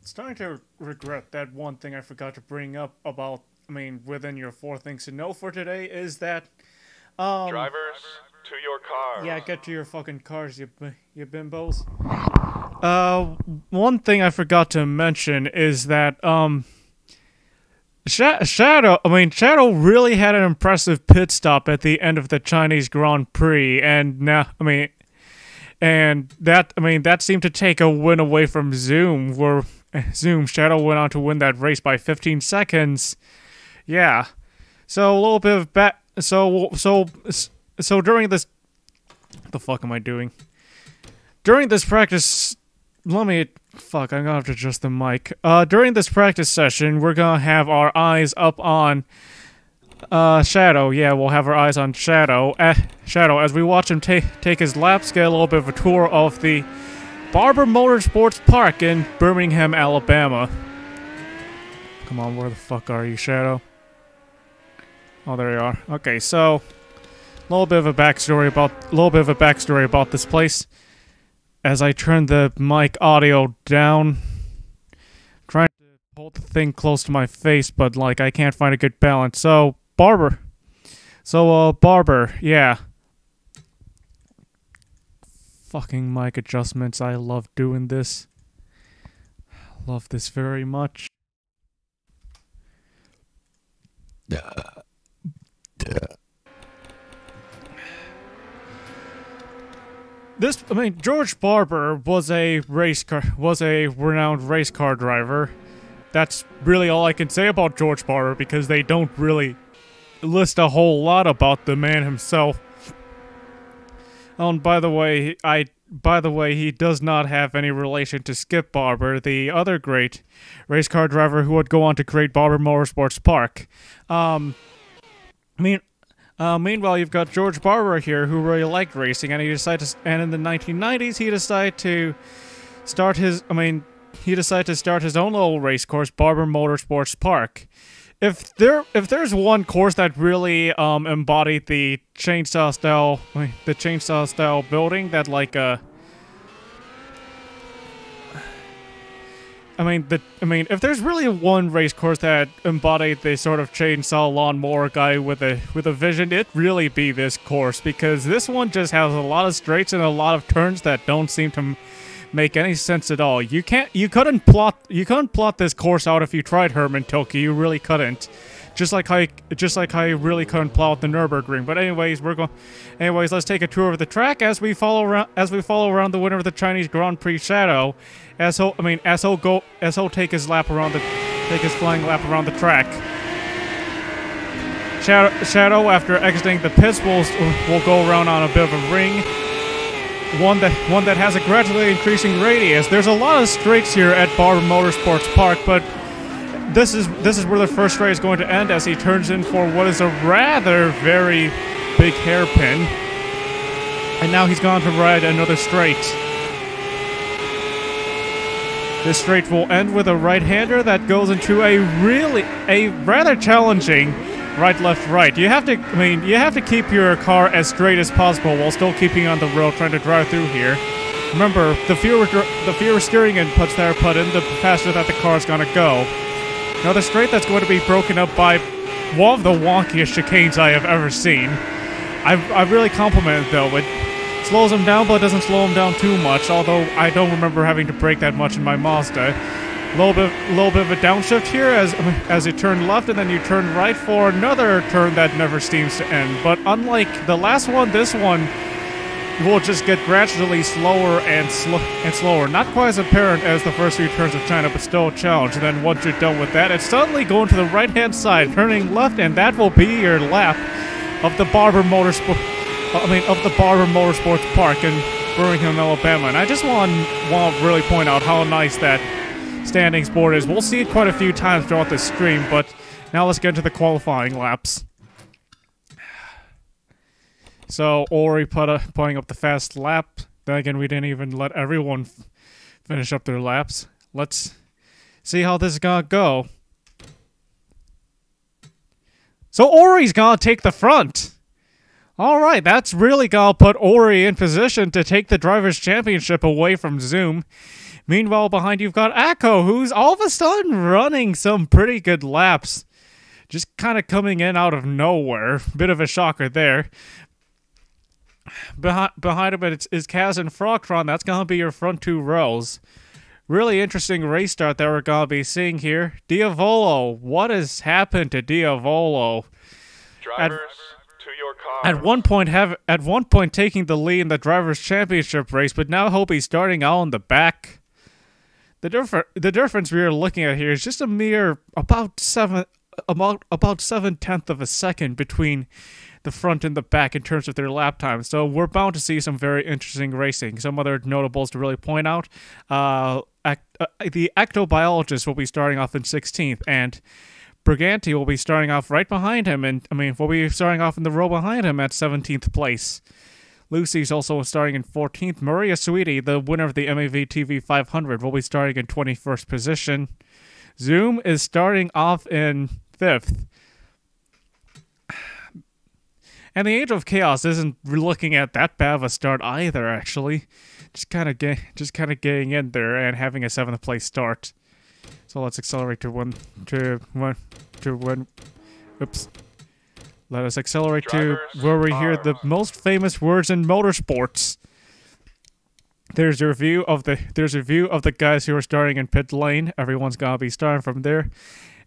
starting to regret that one thing I forgot to bring up about, within your four things to know for today is that, Drivers, to your cars. yeah, get to your fucking cars, you bimbos. One thing I forgot to mention is that, Shadow really had an impressive pit stop at the end of the Chinese Grand Prix, and that seemed to take a win away from Zoom, where Shadow went on to win that race by 15 seconds. Yeah. So a little bit of so during this, what the fuck am I doing? During this practice, I'm gonna have to adjust the mic. During this practice session, we're gonna have our eyes up on Shadow. Yeah, we'll have our eyes on Shadow as we watch him take his laps, get a little bit of a tour of the Barber Motorsports Park in Birmingham, Alabama. Come on, where the fuck are you, Shadow? Oh, there you are. Okay, so a little bit of a backstory about this place. As I turn the mic audio down, trying to hold the thing close to my face, but I can't find a good balance. So Barber, yeah. Fucking mic adjustments. I love doing this. Love this very much. George Barber was a renowned race car driver. That's really all I can say about George Barber because they don't really list a whole lot about the man himself. Oh, and by the way, he does not have any relation to Skip Barber, the other great race car driver who would go on to create Barber Motorsports Park. Meanwhile, you've got George Barber here, who really liked racing, and and in the 1990s, he decided to start his own little race course, Barber Motorsports Park. If there's one course that really embodied the chainsaw style building that if there's really one race course that embodied the sort of chainsaw lawnmower guy with a vision, it'd really be this course, because this one just has a lot of straights and a lot of turns that don't seem to make any sense at all. You couldn't plot this course out if you tried, Herman Tilke. You really couldn't. Just like how you really couldn't plot the Nürburgring. But anyways, let's take a tour of the track as we follow around the winner of the Chinese Grand Prix, Shadow, as he'll take his flying lap around the track. Shadow, after exiting the pits, will go around on a bit of a ring. One that has a gradually increasing radius. There's a lot of straights here at Barber Motorsports Park, but this is where the first straight is going to end as he turns in for what is a rather very big hairpin. And now he's gone to ride another straight. This straight will end with a right-hander that goes into a rather challenging right, left, right. You have to keep your car as straight as possible while still keeping on the road trying to drive through here. Remember, the fewer steering inputs that are put in, the faster that the car is going to go. Now, the straight that's going to be broken up by one of the wonkiest chicanes I have ever seen. I really compliment it, though. It slows him down, but it doesn't slow him down too much, although I don't remember having to brake that much in my Mazda. Little bit of a downshift here as you turn left, and then you turn right for another turn that never seems to end. But unlike the last one, this one will just get gradually slower and slower. Not quite as apparent as the first few turns of China, but still a challenge. And then once you're done with that, it's suddenly going to the right-hand side, turning left, and that will be your lap of the Barber Motorsports Park in Birmingham, Alabama. And I just want to really point out how nice that standings board is. We'll see it quite a few times throughout this stream, but now let's get into the qualifying laps. So, Ori putting up the fast lap. Then again, we didn't even let everyone finish up their laps. Let's see how this is gonna go. So, Ori's gonna take the front. Alright, that's really gonna put Ori in position to take the Drivers' Championship away from Zoom. Meanwhile, behind you've got Akko, who's all of a sudden running some pretty good laps. Just kind of coming in out of nowhere. Bit of a shocker there. Behind him is Kaz and Frogtron. That's going to be your front two rows. Really interesting race start that we're going to be seeing here. Diavolo, what has happened to Diavolo? Drivers, to your car. At one point taking the lead in the Drivers' Championship race, but now hope he's starting out in the back. The difference we are looking at here is just a mere about 7/10 of a second between the front and the back in terms of their lap time. So we're bound to see some very interesting racing. Some other notables to really point out. The ectobiologist will be starting off in 16th, and Briganti will be starting off right behind him, and will be starting off in the row behind him at 17th place. Lucy's also starting in 14th. Maria Sweetie, the winner of the MAV TV 500, will be starting in 21st position. Zoom is starting off in 5th. And the Angel of Chaos isn't looking at that bad of a start either, actually. Just kind of getting in there and having a 7th place start. So let's accelerate to one. Oops. Let us accelerate to where we hear the most famous words in motorsports. There's a view of the guys who are starting in pit lane. Everyone's gonna be starting from there,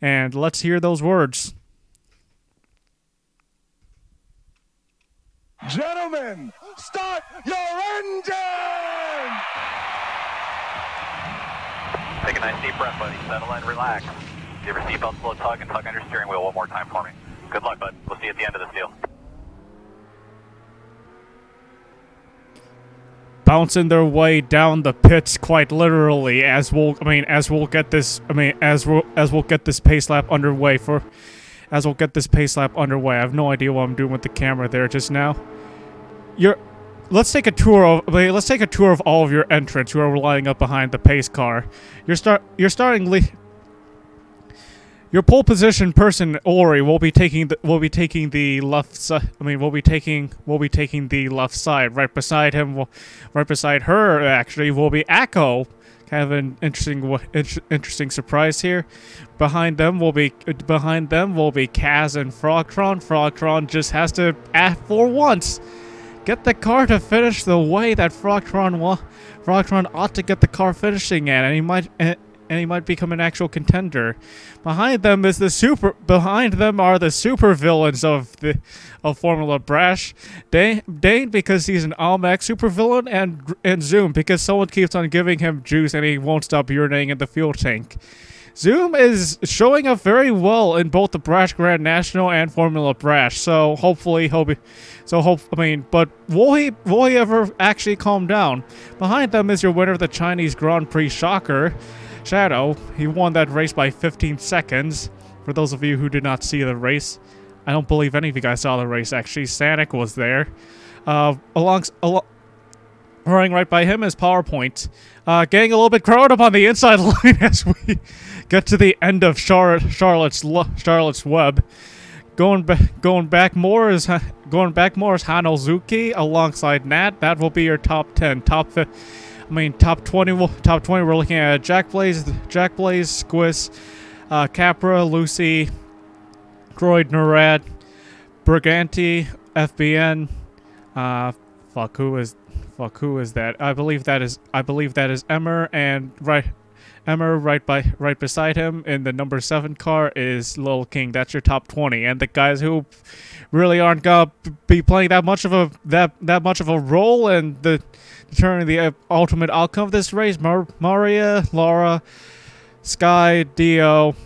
and let's hear those words. Gentlemen, start your engine! Take a nice deep breath, buddy. Settle in, relax. Give your seatbelt a little tug and tug on your steering wheel one more time for me. Good luck, bud. We'll see you at the end of this deal. Bouncing their way down the pits quite literally as we'll get this pace lap underway I have no idea what I'm doing with the camera there just now. Let's take a tour of all of your entrants who are lining up behind the pace car. Your pole position person Ori will be taking the left side. We'll be taking the left side. Right beside her actually will be Akko. Kind of an interesting surprise here. Behind them will be Kaz and Frogtron. Frogtron just has to, for once, get the car to finish the way that Frogtron ought to get the car finishing at, and he might become an actual contender. Behind them are the super villains of Formula Brash. Dane because he's an Almec super villain, and Zoom because someone keeps on giving him juice and he won't stop urinating in the fuel tank. Zoom is showing up very well in both the Brash Grand National and Formula Brash, so hopefully but will he ever actually calm down? Behind them is your winner of the Chinese Grand Prix Shocker, Shadow. He won that race by 15 seconds. For those of you who did not see the race, I don't believe any of you guys saw the race actually. Sanic was there. Running right by him is PowerPoint. Getting a little bit crowded up on the inside line as we get to the end of Charlotte's Web. Going back more is Hanozuki alongside Nat. That will be your top 10. Top 20. We're looking at Jack Blaze, Squiz, Capra, Lucy, Droid, Narad, Briganti, FBN. Who is that? I believe that is Emmer, and Emmer right beside him in the number 7 car is Lil King. That's your top 20, and the guys who really aren't gonna be playing that much of a role in determining the ultimate outcome of this race. Maria, Laura, Sky, Dio,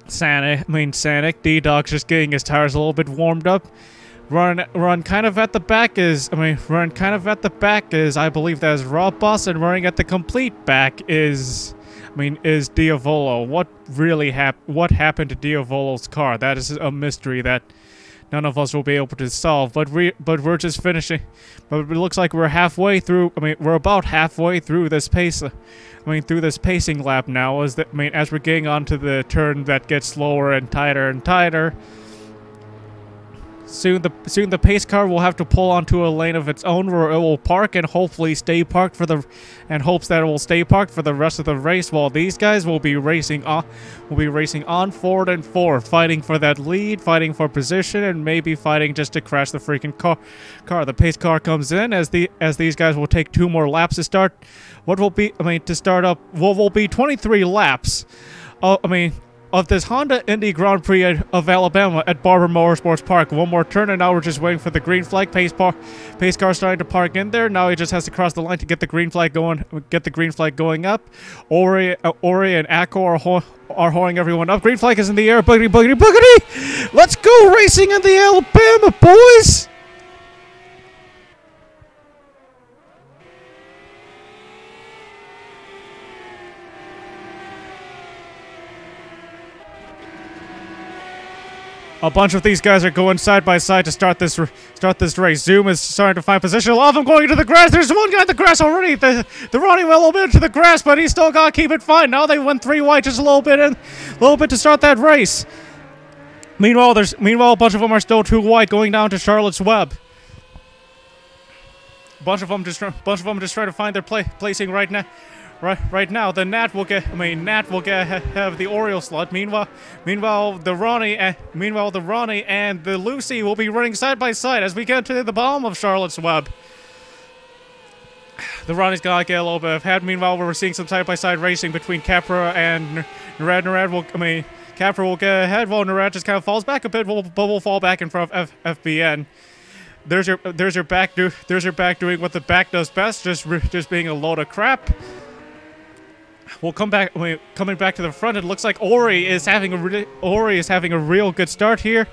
Sanic, D-Dog's just getting his tires a little bit warmed up. Run kind of at the back is I believe that is Rob Boss, and running at the complete back is Diavolo. What happened to Diavolo's car? That is a mystery that none of us will be able to solve. But we're just finishing. But it looks like we're halfway through. We're about halfway through this pacing lap now. As we're getting onto the turn that gets slower and tighter and tighter. Soon the pace car will have to pull onto a lane of its own where it will park and hopefully stay parked for the hopes that it will stay parked for the rest of the race, while these guys will be racing on forward and forward, fighting for that lead, fighting for position, and maybe fighting just to crash the freaking car. The pace car comes in as these guys will take 2 more laps to start what will be to start up what will be 23 laps. Of this Honda Indy Grand Prix of Alabama at Barber Motorsports Park. One more turn, and now we're just waiting for the green flag. Pace car starting to park in there. Now he just has to cross the line to get the green flag going. Get the green flag going up. Ori and Akko are holding everyone up. Green flag is in the air. Boogity, boogity, boogity! Let's go racing in the Alabama, boys! A bunch of these guys are going side by side to start this race. Zoom is starting to find position. A lot of them going into the grass. There's one guy in the grass already. The Ronnie went a little bit into the grass, but he's still got to keep it fine. Now they went 3 wide, just a little bit to start that race. Meanwhile, a bunch of them are still 2 wide, going down to Charlotte's Web. A bunch of them just trying to find their placing right now. Right now, the Nat will get have the Oriole slot. Meanwhile, the Ronnie and the Lucy will be running side by side as we get to the bottom of Charlotte's Web. The Ronnie's gonna get a little bit of head. Meanwhile, we're seeing some side by side racing between Capra and Narad. Capra will get ahead while Narad just kind of falls back a bit, but will fall back in front of FBN. There's your back doing what the back does best, just being a load of crap. We'll coming back to the front. It looks like Ori is having a real good start here.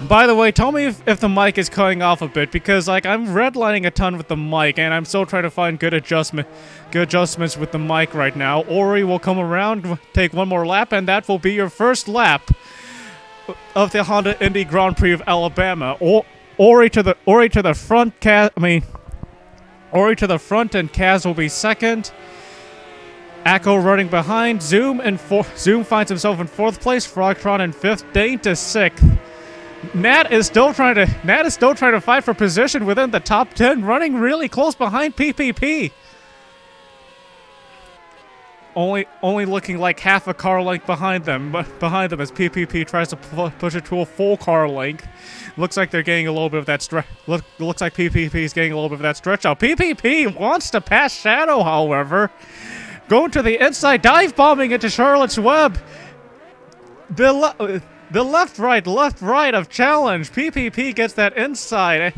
By the way, tell me if the mic is cutting off a bit, because like I'm redlining a ton with the mic, and I'm still trying to find good adjustments with the mic right now. Ori will come around, take 1 more lap, and that will be your first lap of the Honda Indy Grand Prix of Alabama. Ori to the front, Ori to the front, and Kaz will be second. Akko running behind. Zoom finds himself in 4th place. Frogtron in 5th. Dane to 6th. Nat is still trying to fight for position within the top 10, running really close behind PPP. Only looking like half a car length behind them as PPP tries to push it to a full car length. Looks like they're getting a little bit of that stretch. Looks like PPP is getting a little bit of that stretch out. PPP wants to pass Shadow, however. Going to the inside, dive bombing into Charlotte's Web. The left right of challenge. PPP gets that inside,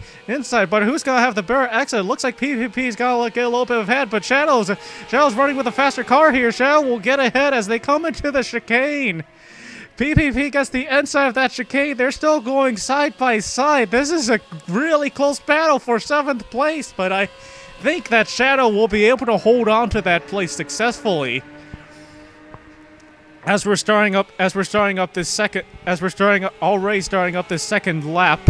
but who's gonna have the better exit? Looks like PPP's gonna get a little bit of head, but Shadow's running with a faster car here. Shadow will get ahead as they come into the chicane. PPP gets the inside of that chicane. They're still going side by side. This is a really close battle for 7th place, but I think that Shadow will be able to hold on to that place successfully. Already starting up this second lap.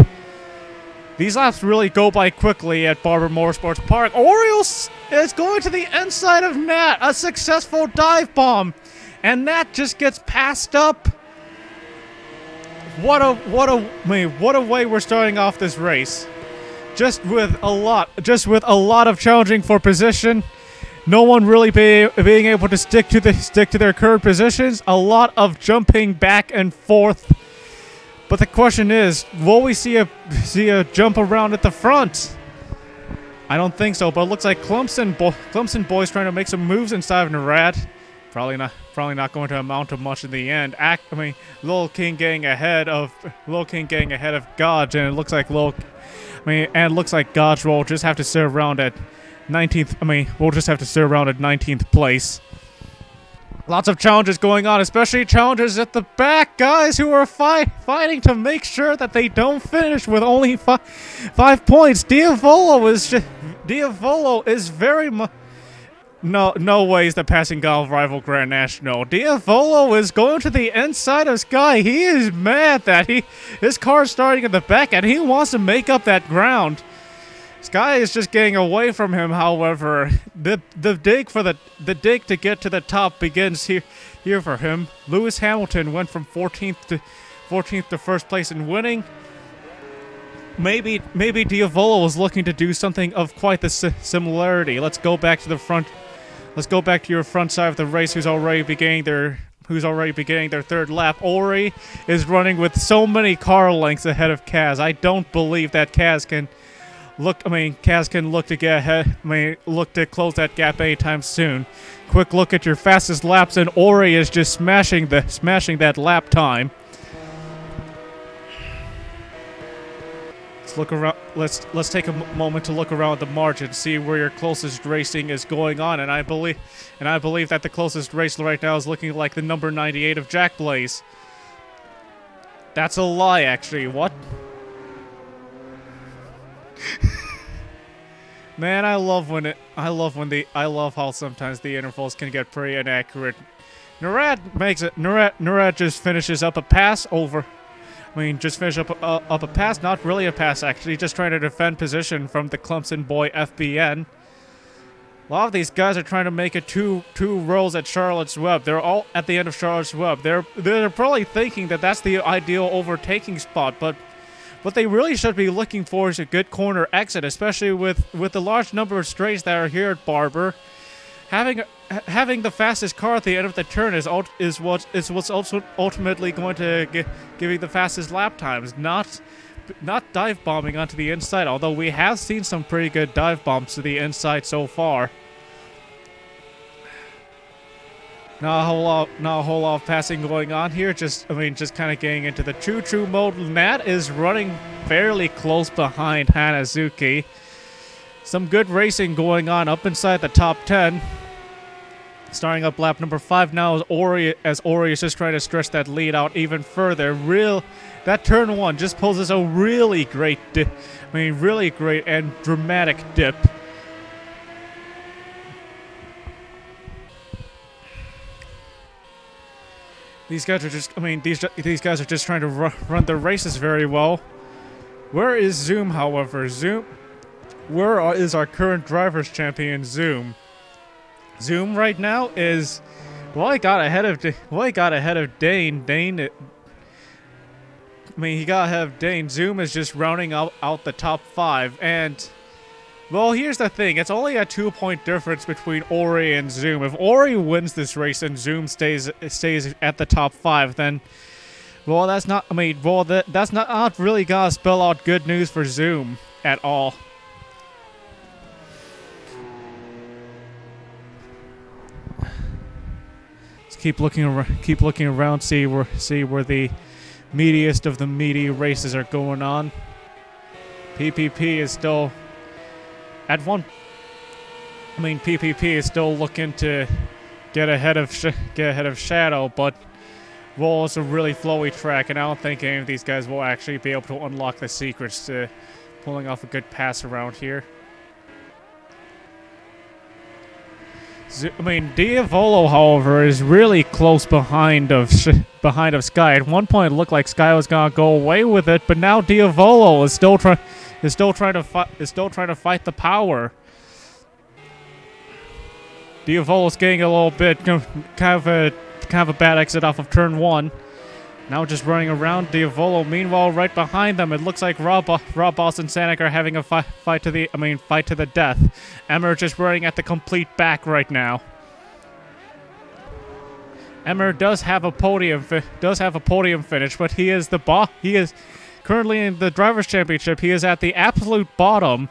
These laps really go by quickly at Barber Motorsports Park. Orioles is going to the inside of Nat, a successful dive bomb, and Nat just gets passed up. What a way we're starting off this race. Just with a lot of challenging for position. No one really being able to stick to their current positions. A lot of jumping back and forth. But the question is, will we see a jump around at the front? I don't think so. But it looks like Clemson boys trying to make some moves inside of Narad. Probably not going to amount to much in the end. Lil King getting ahead of Godge, and it looks like Godge will just have to sit around at 19th. We'll just have to sit around at 19th place. Lots of challenges going on, especially challenges at the back. Guys who are fighting to make sure that they don't finish with only 5 points. Diavolo is very much. No way is the passing golf rival Grand National. Diavolo is going to the inside of Sky. He is mad that his car is starting in the back and he wants to make up that ground. Sky is just getting away from him, however. The dig to get to the top begins here for him. Lewis Hamilton went from 14th 14th to first place in winning. Maybe Diavolo was looking to do something of quite the similarity. Let's go back to the front. Let's go back to your front side of the race. Who's already beginning their third lap. Ori is running with so many car lengths ahead of Kaz. I don't believe that Kaz can look to get ahead. Look to close that gap anytime soon. Quick look at your fastest laps, and Ori is just smashing that lap time. Let's look around. Let's take a moment to look around the margin, see where your closest racing is going on, and I believe that the closest race right now is looking like the number 98 of Jack Blaze. That's a lie, actually. What? Man, I love how sometimes the intervals can get pretty inaccurate. Narad just finishes up a pass over. Just finish up a pass, not really a pass actually, just trying to defend position from the Clemson boy FBN. A lot of these guys are trying to make it two rows at Charlotte's Web. They're all at the end of Charlotte's Web. They're probably thinking that that's the ideal overtaking spot, but what they really should be looking for is a good corner exit, especially with the large number of straights that are here at Barber. Having the fastest car at the end of the turn is what's also ultimately going to give you the fastest lap times, not dive bombing onto the inside. Although we have seen some pretty good dive bombs to the inside so far. Not a whole lot of passing going on here. Just kind of getting into the choo-choo mode. Nat is running fairly close behind Hanazuki. Some good racing going on up inside the top 10. Starting up lap number 5 now as Ori is just trying to stretch that lead out even further. That turn 1 just poses a really great really great and dramatic dip. These guys are just these guys are just trying to run their races very well. Where is Zoom, however? Where is our current drivers champion, Zoom? Zoom right now is, he got ahead of Dane. He got ahead of Dane. Zoom is just rounding out the top 5, and well, here's the thing. It's only a 2-point difference between Ori and Zoom. If Ori wins this race and Zoom stays at the top 5, then well, that's not really gonna spell out good news for Zoom at all. Keep looking around, see where the meatiest of the meaty races are going on. PPP is still at one. PPP is still looking to get ahead of Shadow, but well, it's a really flowy track, and I don't think any of these guys will actually be able to unlock the secrets to pulling off a good pass around here. Diavolo, however, is really close behind of Sky. At one point, it looked like Sky was gonna go away with it, but now Diavolo is still trying to fight the power. Diavolo's getting a little bit kind of a bad exit off of turn 1. Now just running around Diavolo. Meanwhile, right behind them, it looks like Rob Boss and Sanic are having a fight to the death. Emmer just running at the complete back right now. Emmer does have a podium finish, but he is currently in the Drivers' Championship. He is at the absolute bottom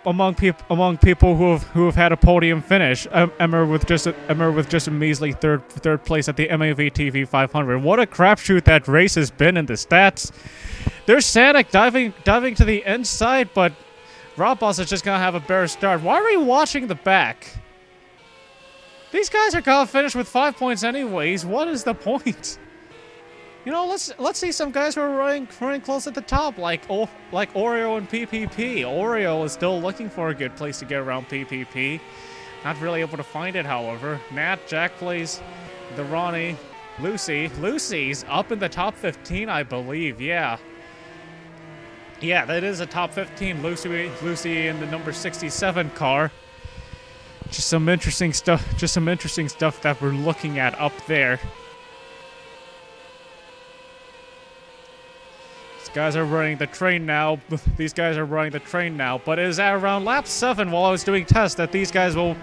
among people who have had a podium finish. Emmer with just a measly third place at the MAV TV 500. What a crapshoot that race has been in the stats. There's Sanic diving to the inside, but Rob Boss is just gonna have a better start. Why are we watching the back? These guys are gonna finish with 5 points anyways. What is the point? You know, let's see some guys who are running close at the top, like Oreo and PPP. Oreo is still looking for a good place to get around PPP. Not really able to find it, however. Matt, Jack plays the Ronnie, Lucy. Lucy's up in the top 15, I believe. Yeah. Yeah, that is a top 15. Lucy in the number 67 car. Just some interesting stuff. Just some interesting stuff that we're looking at up there. guys are running the train now. These guys are running the train now. But it is at around lap 7 while I was doing tests that these guys will,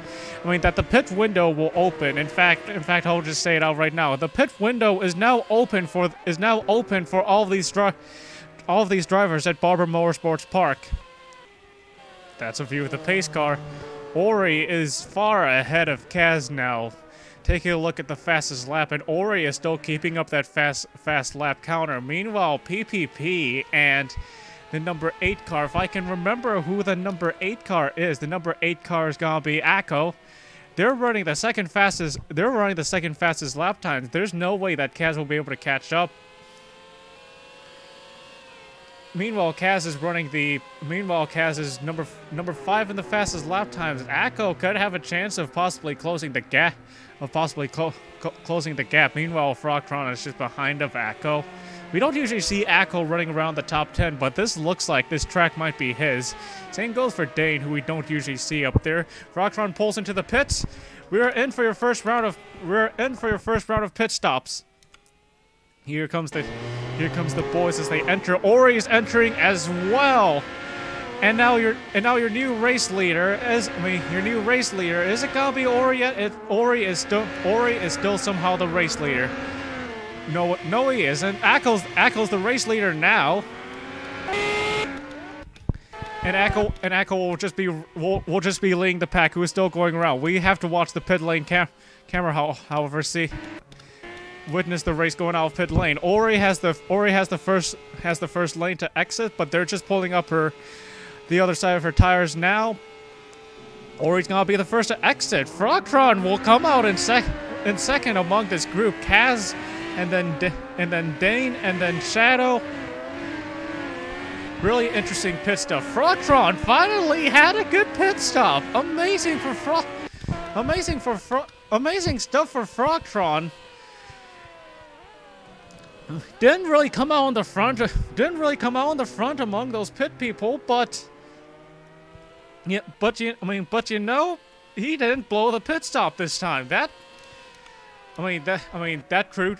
that the pit window will open. In fact, I'll just say it out right now. The pit window is now open for all of these drivers at Barber Motorsports Park. That's a view of the pace car. Ori is far ahead of Kaz now. Taking a look at the fastest lap, and Ori is still keeping up that fast lap counter. Meanwhile, PPP and the number 8 car, if I can remember who the number 8 car is, the number 8 car is gonna be Akko. They're running the second fastest lap times. There's no way that Kaz will be able to catch up. Meanwhile, Kaz is number 5 in the fastest lap times. Akko could have a chance of possibly closing the gap. Closing the gap. Meanwhile, Frogtron is just behind of Akko. We don't usually see Akko running around the top 10, but this looks like this track might be his. Same goes for Dane, who we don't usually see up there. Frogtron pulls into the pits. We're in for your first round of pit stops. Here comes the boys as they enter. Ori is entering as well. And now your new race leader is is it gonna be Ori yet? Ori is still somehow the race leader. No he isn't. Akko's the race leader now. And Akko will just be leading the pack, who is still going around. We have to watch the pit lane camera, however, witness the race going out of pit lane. Ori has the first lane to exit, but they're just pulling up the other side of her tires now. Ori's gonna be the first to exit. Frogtron will come out in second among this group. Kaz, and then Dane, and then Shadow. Really interesting pit stop. Frogtron finally had a good pit stop. Amazing stuff for Frogtron. Didn't really come out on the front among those pit people, but yeah, you know, he didn't blow the pit stop this time. That crew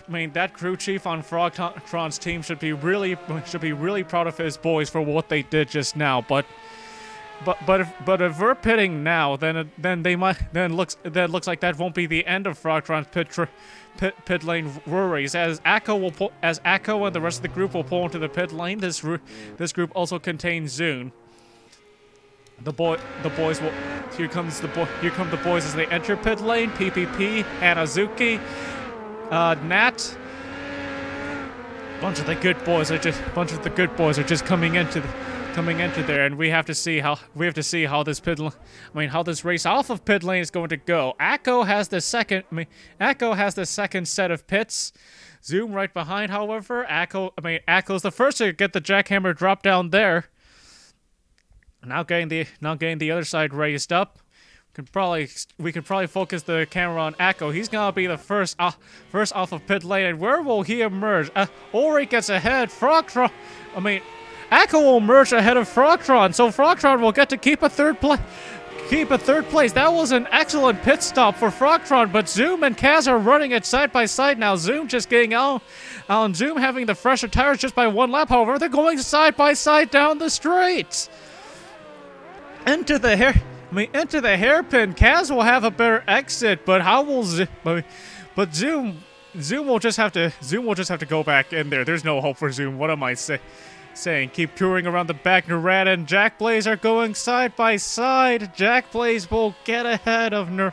chief on Frogtron's team should be really proud of his boys for what they did just now. But if we're pitting now, then looks like that won't be the end of Frogtron's pit lane worries, as Akko and the rest of the group will pull into the pit lane. This group also contains Zune. The boys will. Here come the boys as they enter pit lane. PPP, Hanazuki, Nat. Bunch of the good boys are just coming into there, and we have to see how this race off of pit lane is going to go. Akko has the second set of pits. Zoom right behind, however. Akko's the first to get the jackhammer drop down there. Now getting the other side raised up. We could probably focus the camera on Akko. He's gonna be the first off of pit lane, and where will he emerge? Ori gets ahead. Akko will emerge ahead of Frogtron, so Frogtron will get to keep a third place. That was an excellent pit stop for Frogtron, but Zoom and Kaz are running it side by side now. Zoom just getting out, and Zoom having the fresher tires just by one lap. However, they're going side by side down the straight. Into the hairpin. Kaz will have a better exit, but how will Zoom will just have to go back in there. There's no hope for Zoom. What am I saying? Keep touring around the back. Narad and Jack Blaze are going side by side. Jack Blaze will get ahead of Narad.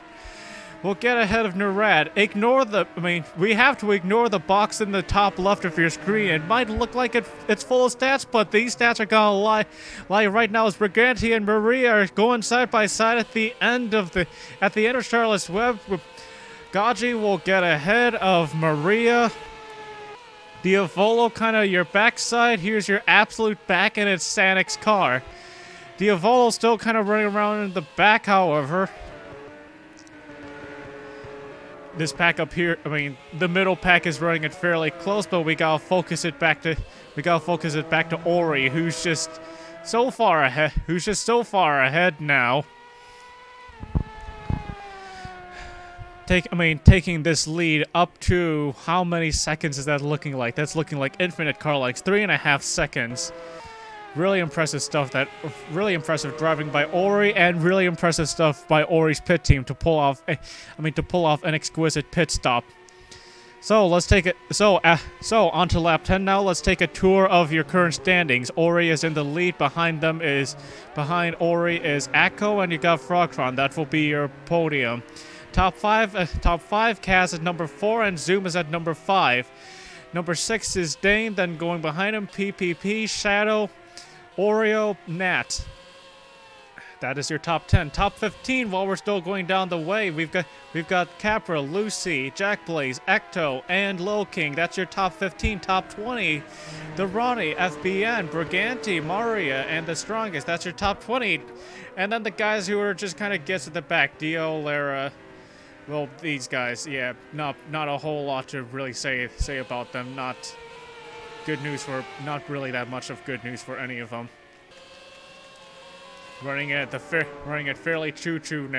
We have to ignore the box in the top left of your screen. It might look like it's full of stats, but these stats are gonna lie right now, as Briganti and Maria are going side by side at the end of the Starless Web. Gaji will get ahead of Maria. Diavolo, kind of your backside. Here's your absolute back, and it's Sanik's car. Diavolo still kind of running around in the back, however. This pack up here, the middle pack is running it fairly close, but we gotta focus it back to Ori, who's just so far ahead now. taking this lead up to how many seconds is that looking like? That's looking like infinite car lengths, 3.5 seconds. Really impressive stuff. Really impressive driving by Ori, and really impressive stuff by Ori's pit team to pull off. To pull off an exquisite pit stop. So let's take it. So on to lap 10 now. Let's take a tour of your current standings. Ori is in the lead. Behind Ori is Akko, and you got Frogtron. That will be your podium. Top five. Kaz is number 4, and Zoom is at number 5. Number 6 is Dane. Then going behind him, PPP, Shadow, Oreo, Nat. That is your top 10. Top 15, while we're still going down the way, we've got Capra, Lucy, Jack Blaze, Ecto, and Lil King. That's your top 15. Top 20, the Ronnie, FBN, Briganti, Maria, and the Strongest. That's your top 20. And then the guys who are just kind of gets at the back, Dio, Lara. Well, these guys, yeah, not a whole lot to really say about them. Not really that much of good news for any of them. Running it fairly choo-choo.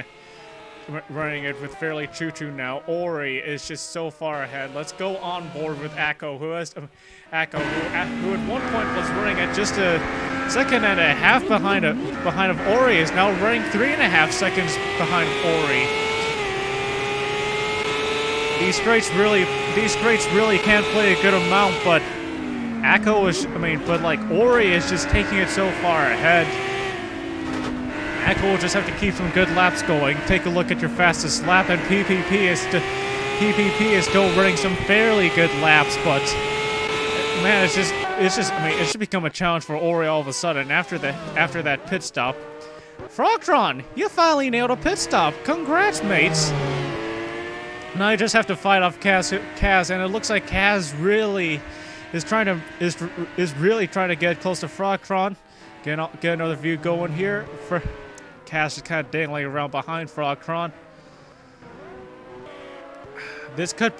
Running it with fairly choo-choo now. Ori is just so far ahead. Let's go on board with Akko, who at one point was running at just a second and a half behind of Ori, is now running 3.5 seconds behind Ori. These straights really can't play a good amount, but Ori is just taking it so far ahead. Akko will just have to keep some good laps going. Take a look at your fastest lap, and PPP is still running some fairly good laps, but man, it should become a challenge for Ori all of a sudden after that pit stop. Frogtron, you finally nailed a pit stop. Congrats, mates. Now you just have to fight off Kaz, and it looks like Kaz really is really trying to get close to Frogtron. Get another view going here. Kaz is kind of dangling around behind Frogtron. This could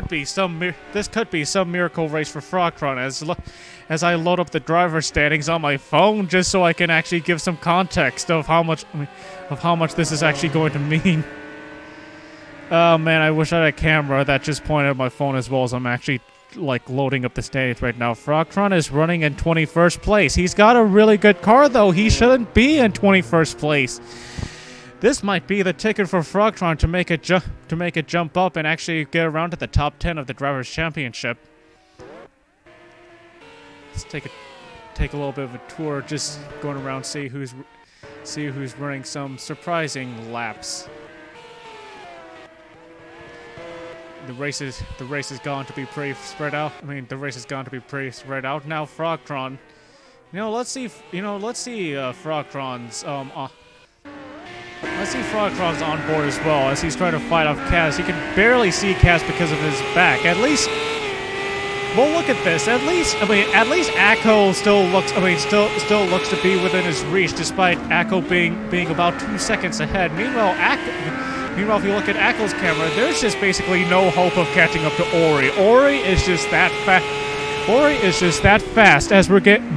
be some miracle race for Frogtron as I load up the driver standings on my phone just so I can actually give some context of how much this is actually going to mean. Oh man, I wish I had a camera that just pointed at my phone as well as I'm actually like loading up the standings right now. Frogtron is running in 21st place. He's got a really good car though. He shouldn't be in 21st place. This might be the ticket for Frogtron to make it jump up and actually get around to the top 10 of the Drivers' Championship. Let's take a little bit of a tour, just going around, see who's running some surprising laps. The race has gone to be pretty spread out. The race has gone to be pretty spread out. Now Frogtron, let's see Frogtron's on board as well as he's trying to fight off Kaz. You can barely see Kaz because of his back. At least, well, look at this. At least Akko still looks to be within his reach, despite Akko being about 2 seconds ahead. Meanwhile, if you look at Akko's camera, there's just basically no hope of catching up to Ori. Ori is just that fast as we're getting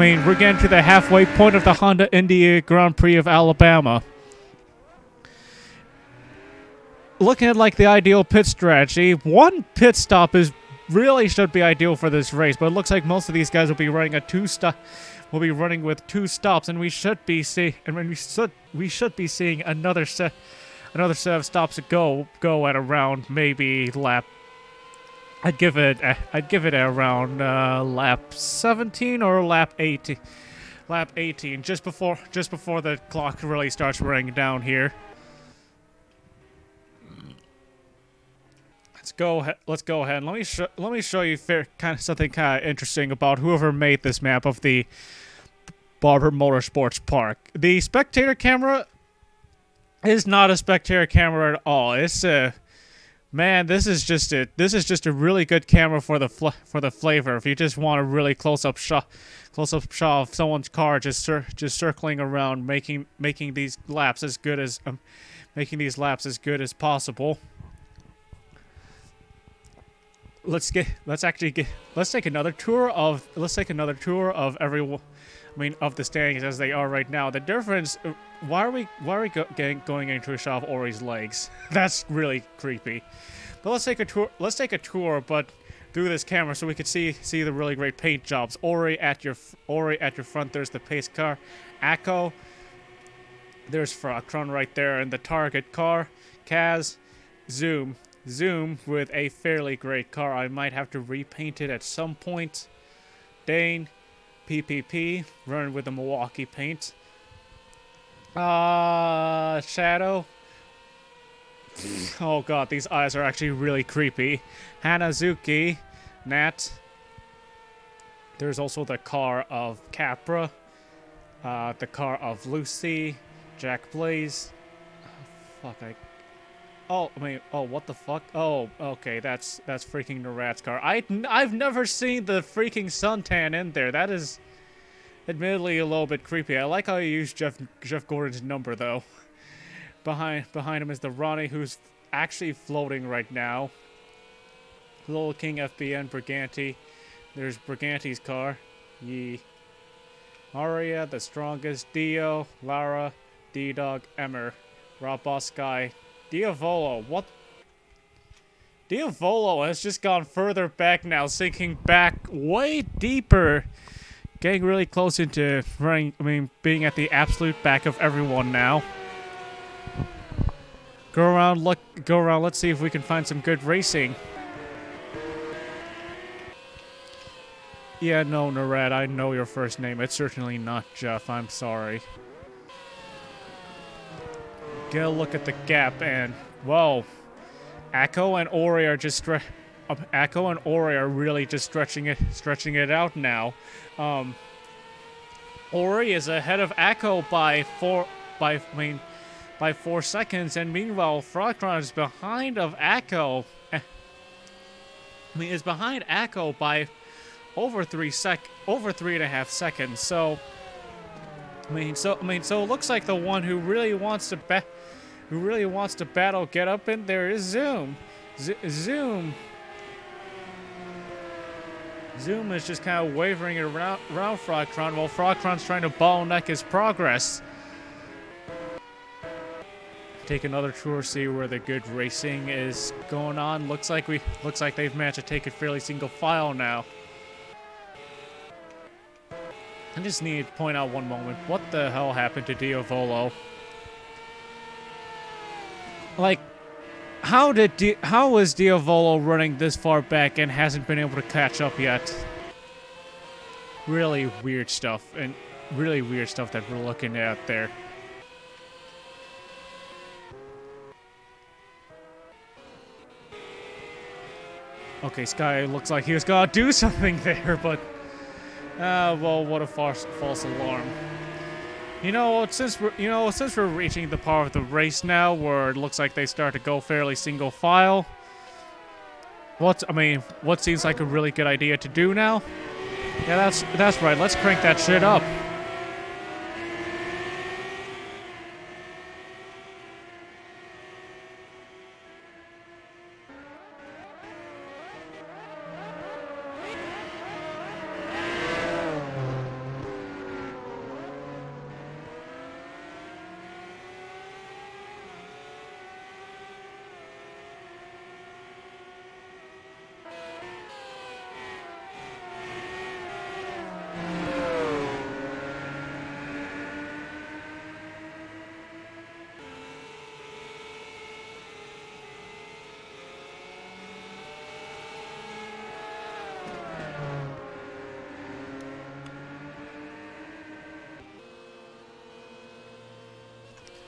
to the halfway point of the Honda Indy Grand Prix of Alabama. Looking at like the ideal pit strategy, one pit stop should be ideal for this race, but it looks like most of these guys will be running with 2 stops, and we should be seeing another set of stops to go at around maybe lap. I'd give it around lap 17 or lap 18. Lap 18, just before the clock really starts running down here. Let's go ahead. Let me show you something kind of interesting about whoever made this map of the Barber Motorsports Park. The spectator camera is not a spectator camera at all. It's man, this is just a really good camera for the flavor. If you just want a really close up shot of someone's car just circling around, making these laps as good as possible. Let's take another tour of of the standings as they are right now. The difference, why are we going into a shot of Ori's legs? That's really creepy. But let's take a tour. Let's take a tour, but through this camera, so we could see the really great paint jobs. Ori at your front. There's the pace car. Akko. There's Frogtron right there in the target car. Kaz. Zoom with a fairly great car. I might have to repaint it at some point. Dane. PPP, running with the Milwaukee paint. Shadow. Oh god, these eyes are actually really creepy. Hanazuki. Nat. There's also the car of Capra. The car of Lucy. Jack Blaze. Oh, what the fuck? Oh, okay, that's freaking Narat's car. I've never seen the freaking suntan in there. That is admittedly a little bit creepy. I like how you use Jeff Gordon's number, though. Behind him is the Ronnie, who's actually floating right now. Little King FBN, Briganti. There's Briganti's car. Yee. Aria, the strongest. Dio, Lara, D-Dog, Emmer. Rob Boss Guy. Diavolo, what? Diavolo has just gone further back now, sinking back way deeper. Getting really close into being at the absolute back of everyone now. Go around, let's see if we can find some good racing. Yeah, no, Narat, I know your first name. It's certainly not Jeff, I'm sorry. Get a look at the gap, and whoa, Akko and Ori are just Akko and Ori are really just stretching it out now. Ori is ahead of Akko by 4 seconds, and meanwhile Frogtron is behind of Akko. Is behind Akko by over 3.5 seconds. So. So it looks like the one who really wants to battle get up in there is Zoom. Zoom is just kind of wavering around Frogtron while Frogtron's trying to bottleneck his progress. Take another tour, see where the good racing is going on. Looks like they've managed to take it fairly single file now. I just need to point out one moment. What the hell happened to Diavolo? Like, how is Diavolo running this far back and hasn't been able to catch up yet? Really weird stuff, and really weird stuff that we're looking at there. Okay, Sky looks like he was gonna do something there, but well, what a false alarm. Since we're reaching the part of the race now where it looks like they start to go fairly single file. What seems like a really good idea to do now? Yeah, that's right. Let's crank that shit up.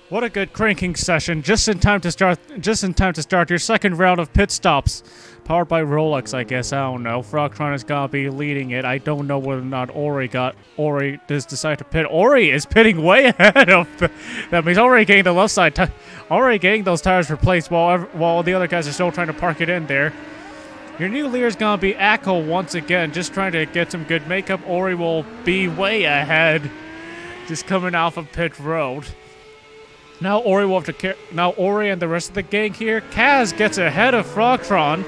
What a good cranking session! Just in time to start your second round of pit stops, powered by Rolex. I guess, I don't know. Frogtron is gonna be leading it. I don't know whether or not Ori does decide to pit. Ori is pitting way ahead of. That means Ori getting the left side. Ori getting those tires replaced while the other guys are still trying to park it in there. Your new leader is gonna be Akko once again, just trying to get some good makeup. Ori will be way ahead, just coming off of pit road. Now Ori will have to Now Ori and the rest of the gang here. Kaz gets ahead of Frogtron.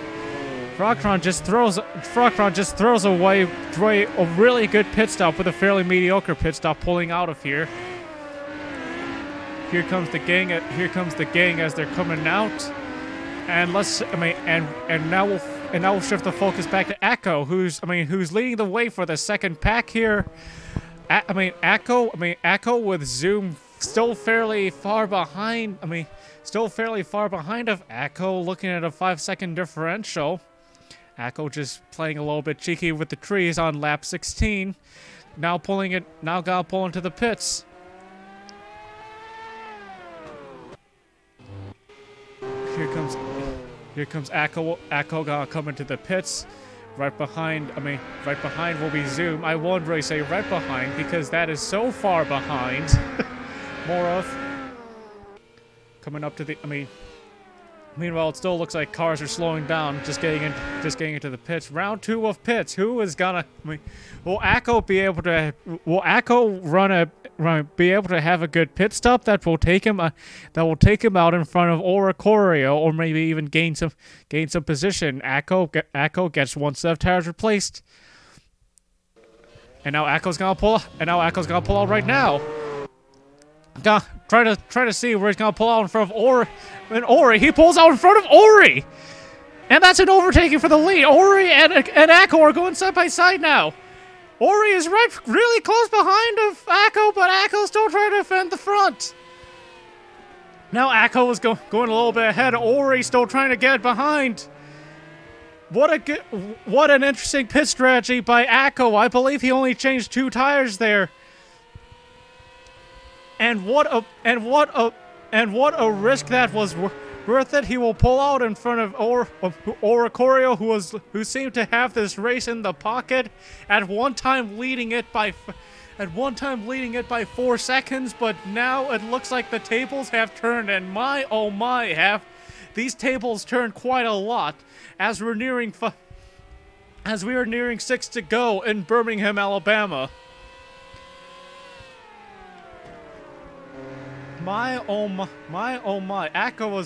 Frogtron just throws away a really good pit stop with a fairly mediocre pit stop pulling out of here. Here comes the gang as they're coming out. And now we'll shift the focus back to Echo, who's leading the way for the second pack here. Echo with Zoom still fairly far behind. Still fairly far behind of Echo, looking at a 5-second differential. Echo just playing a little bit cheeky with the trees on lap 16. Now gotta pull into the pits. Here comes Echo. Echo gonna come into the pits. Right behind will be Zoom. I won't really say right behind because that is so far behind. More of coming up to the. Meanwhile, it still looks like cars are slowing down. Just getting into the pits. Round 2 of pits. Who is gonna? Will Echo be able to? Will Echo be able to have a good pit stop that will take him out in front of Oricorio, or maybe even gain some position? Echo gets one set of tires replaced, and now Echo's gonna pull out right now. Try to see where he's gonna pull out in front of Ori. And Ori, he pulls out in front of Ori! And that's an overtaking for the lead. Ori and Echo are going side by side now. Ori is really close behind of Echo, but Echo's still trying to defend the front. Now Echo is going a little bit ahead. Ori still trying to get behind. What an interesting pit strategy by Echo. I believe he only changed 2 tires there. And what a risk that was worth it. He will pull out in front of Oricorio, who seemed to have this race in the pocket. At one time leading it by 4 seconds, but now it looks like the tables have turned. And my oh my, have these tables turned quite a lot as we are nearing 6 to go in Birmingham, Alabama. My oh my, Echo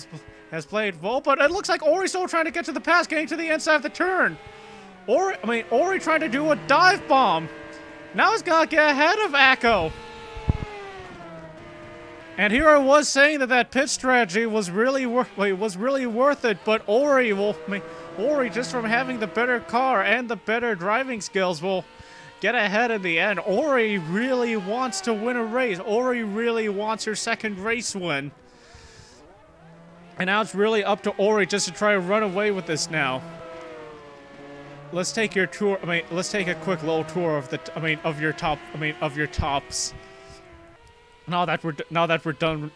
has played well, but it looks like Ori's still trying to get to the pass, getting to the inside of the turn. Ori trying to do a dive bomb. Now he's gotta get ahead of Echo. And here I was saying that pit strategy was really worth it, but Ori just from having the better car and the better driving skills will get ahead in the end. Ori really wants to win a race. Ori really wants her second race win. And now it's really up to Ori just to try to run away with this now. Let's take your tour. Let's take a quick little tour of of your tops. Now that we're done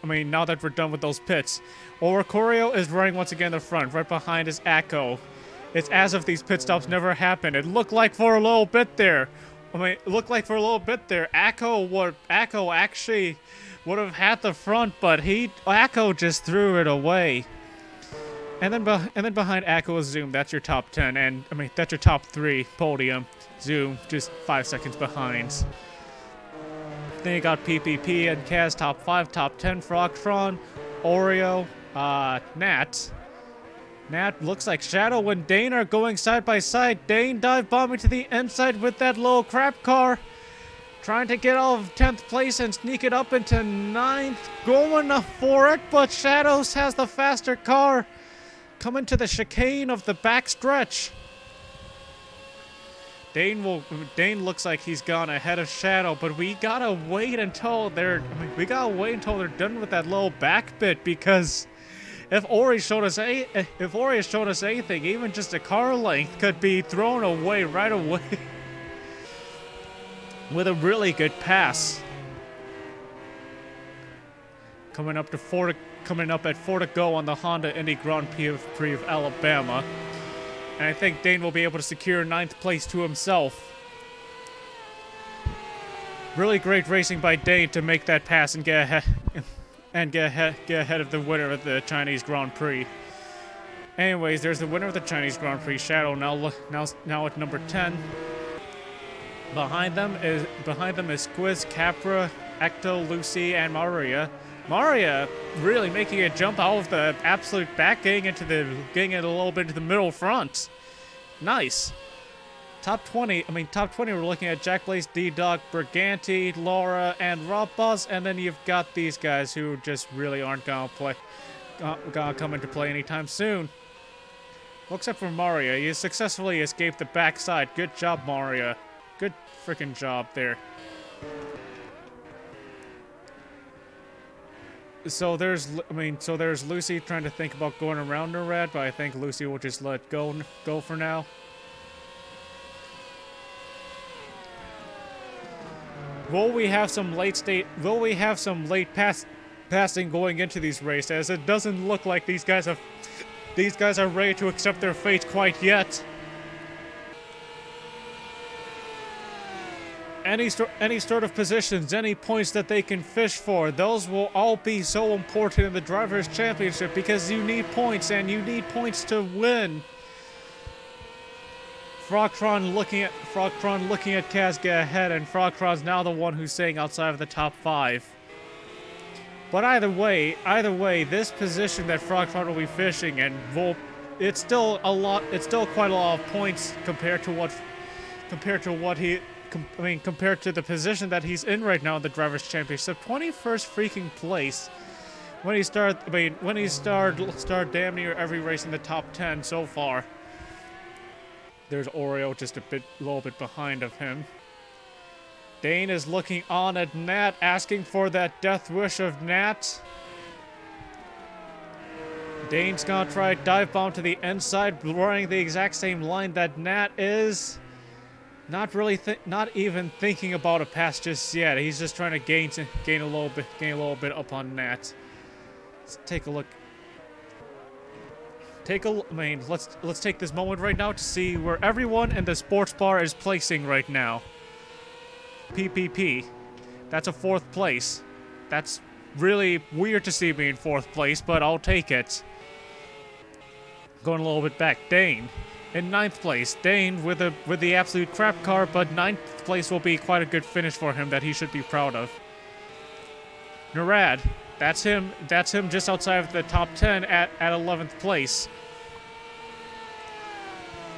with those pits. Oricorio is running once again in the front. Right behind is Echo. It's as if these pit stops never happened. It looked like for a little bit there. Echo actually would have had the front, but Echo just threw it away. And then behind Echo is Zoom. That's your top 10, and that's your top 3 podium. Zoom just 5 seconds behind. Then you got PPP and Kaz top 5, top 10. Frogtron, Oreo, Nat. Nat looks like Shadow and Dane are going side by side. Dane dive bombing to the inside with that little crap car. Trying to get out of 10th place and sneak it up into 9th. Going for it, but Shadows has the faster car. Coming to the chicane of the back stretch. Dane looks like he's gone ahead of Shadow, but we gotta wait until they're done with that little back bit, because if Ori showed us anything, even just a car length could be thrown away right away with a really good pass. Coming up at 4 to go on the Honda Indy Grand Prix of Alabama. And I think Dane will be able to secure 9th place to himself. Really great racing by Dane to make that pass and get ahead of the winner of the Chinese Grand Prix. Anyways, there's the winner of the Chinese Grand Prix, Shadow, now at number 10. Behind them is Squiz, Capra, Ecto, Lucy, and Maria. Maria really making a jump out of the absolute back, getting it a little bit into the middle front. Nice. Top 20, top 20, we're looking at Jack Blaze, D-Dog, Briganti, Laura, and Rob Buzz, and then you've got these guys who just really aren't gonna come into play anytime soon. Well, except for Mario. You successfully escaped the backside. Good job, Mario. Good freaking job there. So there's Lucy trying to think about going around the red, but I think Lucy will just let go for now. Will we have some late passing going into these races? It doesn't look like these guys are ready to accept their fate quite yet. Any sort of positions, any points that they can fish for, those will all be so important in the Drivers' Championship because you need points, and you need points to win. Frogtron looking at Kazga ahead, and Frogtron's now the one who's staying outside of the top 5. But either way, this position that Frogtron will be fishing in, it's still quite a lot of points compared to the position that he's in right now in the Drivers' Championship. 21st freaking place. When he started damn near every race in the top 10 so far. There's Oreo just a little bit behind of him. Dane is looking on at Nat, asking for that death wish of Nat. Dane's gonna try dive bomb to the inside, running the exact same line that Nat is. Not even thinking about a pass just yet. He's just trying to gain a little bit up on Nat. Let's take a look. Let's take this moment right now to see where everyone in the sports bar is placing right now. PPP. That's a 4th place. That's really weird to see me in 4th place, but I'll take it. Going a little bit back. Dane in 9th place. Dane with the absolute crap car, but 9th place will be quite a good finish for him that he should be proud of. Narad. That's him just outside of the top 10 at 11th place.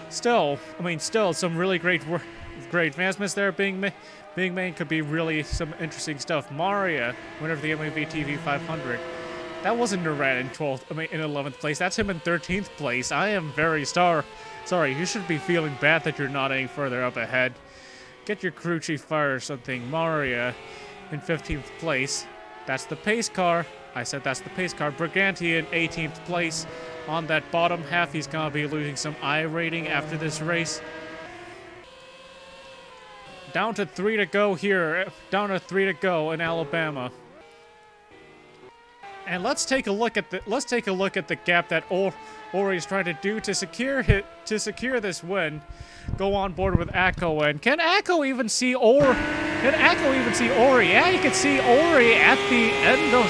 Still some really great advancements there being made. Could be really some interesting stuff. Maria, winner of the MLB TV 500. That wasn't Narad in 11th place. That's him in 13th place. I am very sorry. You should be feeling bad that you're not any further up ahead. Get your crew chief fired or something. Maria in 15th place. That's the pace car. I said that's the pace car. Briganti in 18th place. On that bottom half, he's going to be losing some I rating after this race. Down to 3 to go here. Down to 3 to go in Alabama. And let's take a look at the gap that Ori's trying to do to secure this win. Go on board with Akko, and can Akko even see Ori? Yeah, you can see Ori at the end of.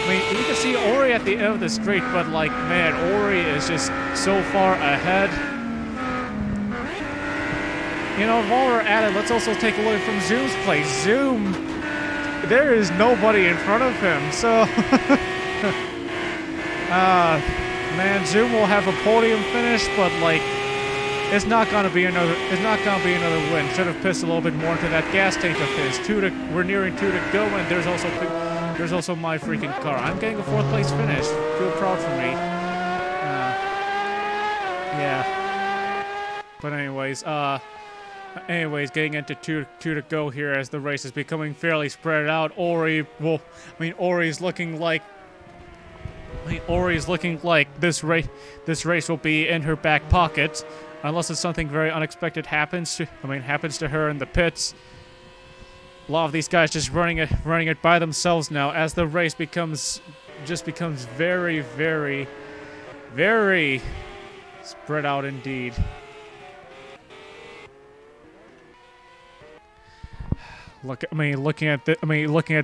You can see Ori at the end of the straight, but like, man, Ori is just so far ahead. You know, while we're at it, let's also take a look from Zoom's place. Zoom, there is nobody in front of him, so. Man, Zoom will have a podium finish, but like. It's not gonna be another win. Should have pissed a little bit more into that gas tank of his. We're nearing 2 to go, and there's also my freaking car. I'm getting a 4th place finish. Feel proud for me. Yeah. But anyways, getting into 2 to go here as the race is becoming fairly spread out. Ori's looking like this race will be in her back pocket. Unless it's something very unexpected happens to her in the pits. A lot of these guys just running it by themselves now as the race becomes very, very, very spread out indeed. Looking at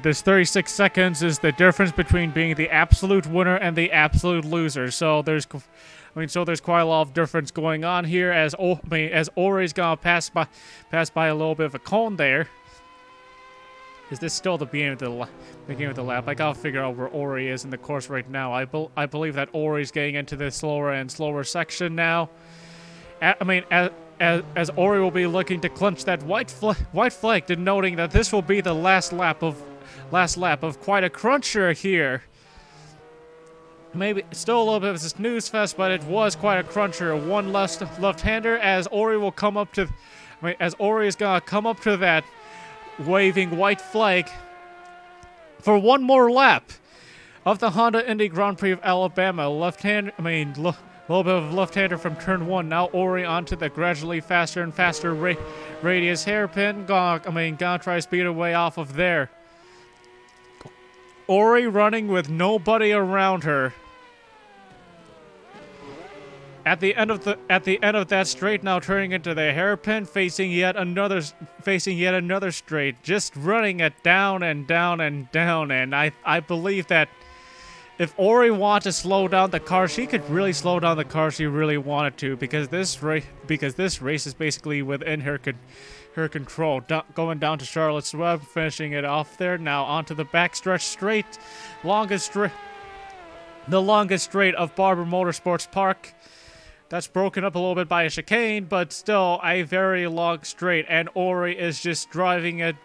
this, 36 seconds is the difference between being the absolute winner and the absolute loser. So there's quite a lot of difference going on here as Ori's gonna pass by a little bit of a cone there. Is this still the beginning of the lap? I gotta figure out where Ori is in the course right now. I believe that Ori's getting into the slower and slower section now. As Ori will be looking to clinch that white flag, denoting that this will be the last lap of quite a cruncher here. Maybe still a little bit of a snooze fest, but it was quite a cruncher. One left-hander as Ori will come up to, as Ori is gonna come up to that waving white flag for one more lap of the Honda Indy Grand Prix of Alabama. Little bit of left-hander from turn 1. Now Ori onto the gradually faster and faster radius hairpin. Gonna try to speed her way off of there. Ori running with nobody around her. At the end of that straight, now turning into the hairpin, facing yet another straight, just running it down and down and down. And I believe that if Ori wanted to slow down the car, she could really slow down the car if she really wanted to, because this race is basically within her control. Going down to Charlotte's Web, finishing it off there. Now onto the backstretch straight, the longest straight of Barber Motorsports Park. That's broken up a little bit by a chicane, but still a very long straight. And Ori is just driving it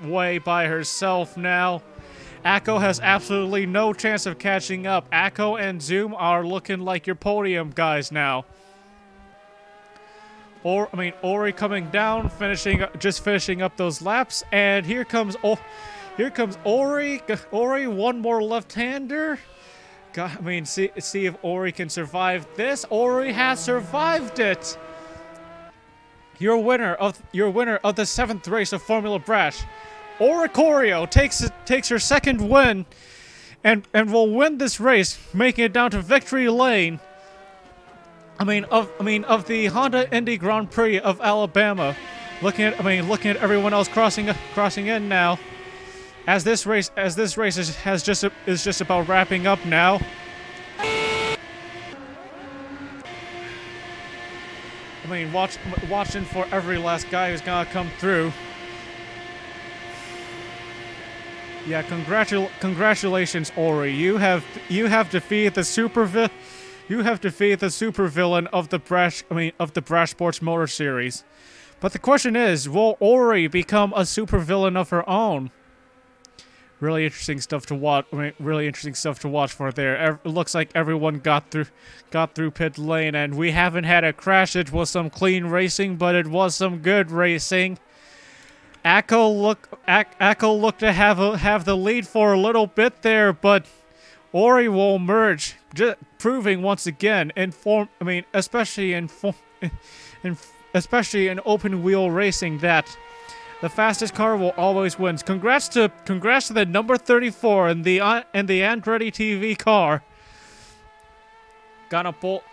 way by herself now. Akko has absolutely no chance of catching up. Akko and Zoom are looking like your podium guys now. Ori coming down, finishing up those laps, and here comes Ori. Ori, one more left-hander. See if Ori can survive this. Ori has survived it. Your winner of the 7th race of Formula Brash, Oricorio, takes her second win, and will win this race, making it down to victory lane. Of the Honda Indy Grand Prix of Alabama. Looking at everyone else crossing in now. As this race is just about wrapping up now. Watching for every last guy who's gonna come through. Yeah, congratulations, Ori. You have defeated the supervillain of the Brash Sports Motor Series. But the question is, will Ori become a supervillain of her own? Really interesting stuff to watch. For there. It looks like everyone got through pit lane, and we haven't had a crash. It was some clean racing, but it was some good racing. Akko looked to have the lead for a little bit there, but Ori will merge, proving once again especially in open wheel racing, that the fastest car will always win. Congrats to the number 34 in the Andretti TV car. Gonna pull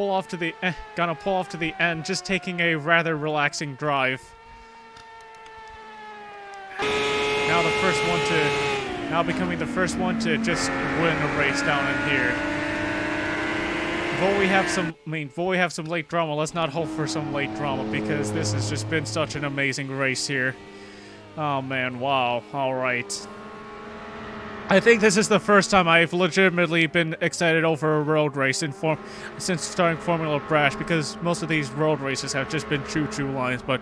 off to the end, just taking a rather relaxing drive. Now becoming the first one to just win a race down in here. Before we have some late drama, let's not hope for some late drama, because this has just been such an amazing race here. Oh man, wow, alright. I think this is the first time I've legitimately been excited over a road race since starting Formula Brash, because most of these road races have just been choo-choo lines, but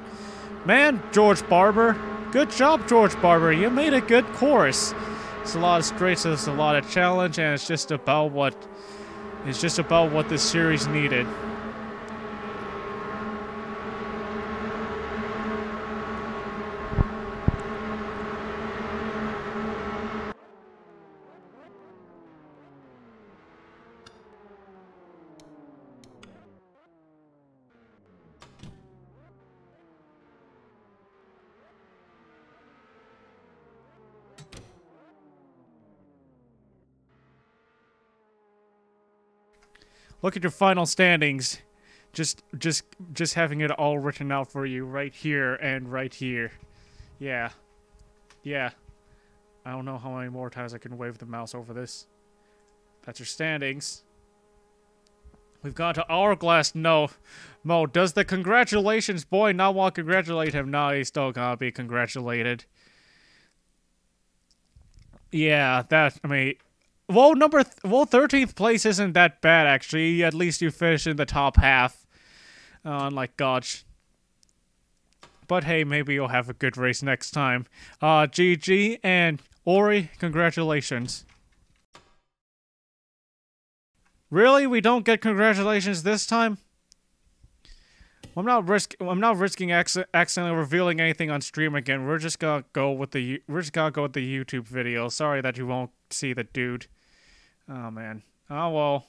man, George Barber, good job, George Barber, you made a good course. It's a lot of straights, it's a lot of challenge, and it's just about what this series needed. Look at your final standings. Just having it all written out for you right here and right here. Yeah. Yeah. I don't know how many more times I can wave the mouse over this. That's your standings. We've gone to Hourglass. No. Mo, does the congratulations boy not want to congratulate him? No, he's still gonna be congratulated. Yeah, well, 13th place isn't that bad, actually. At least you finished in the top half. Unlike Gotch. But hey, maybe you'll have a good race next time. GG, and Ori, congratulations. Really? We don't get congratulations this time? I'm not risking accidentally revealing anything on stream again. We're just gonna go with the YouTube video. Sorry that you won't see the dude. Oh man. Oh well.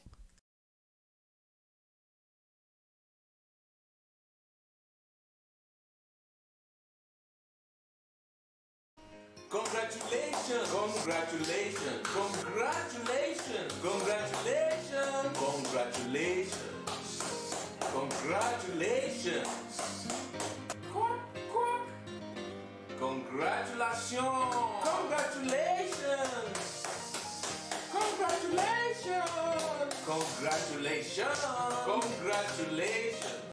Congratulations! Congratulations! Congratulations! Congratulations! Congratulations! Congratulations! Quack, quack. Congratulations! Congratulations! Congratulations! Congratulations! Congratulations!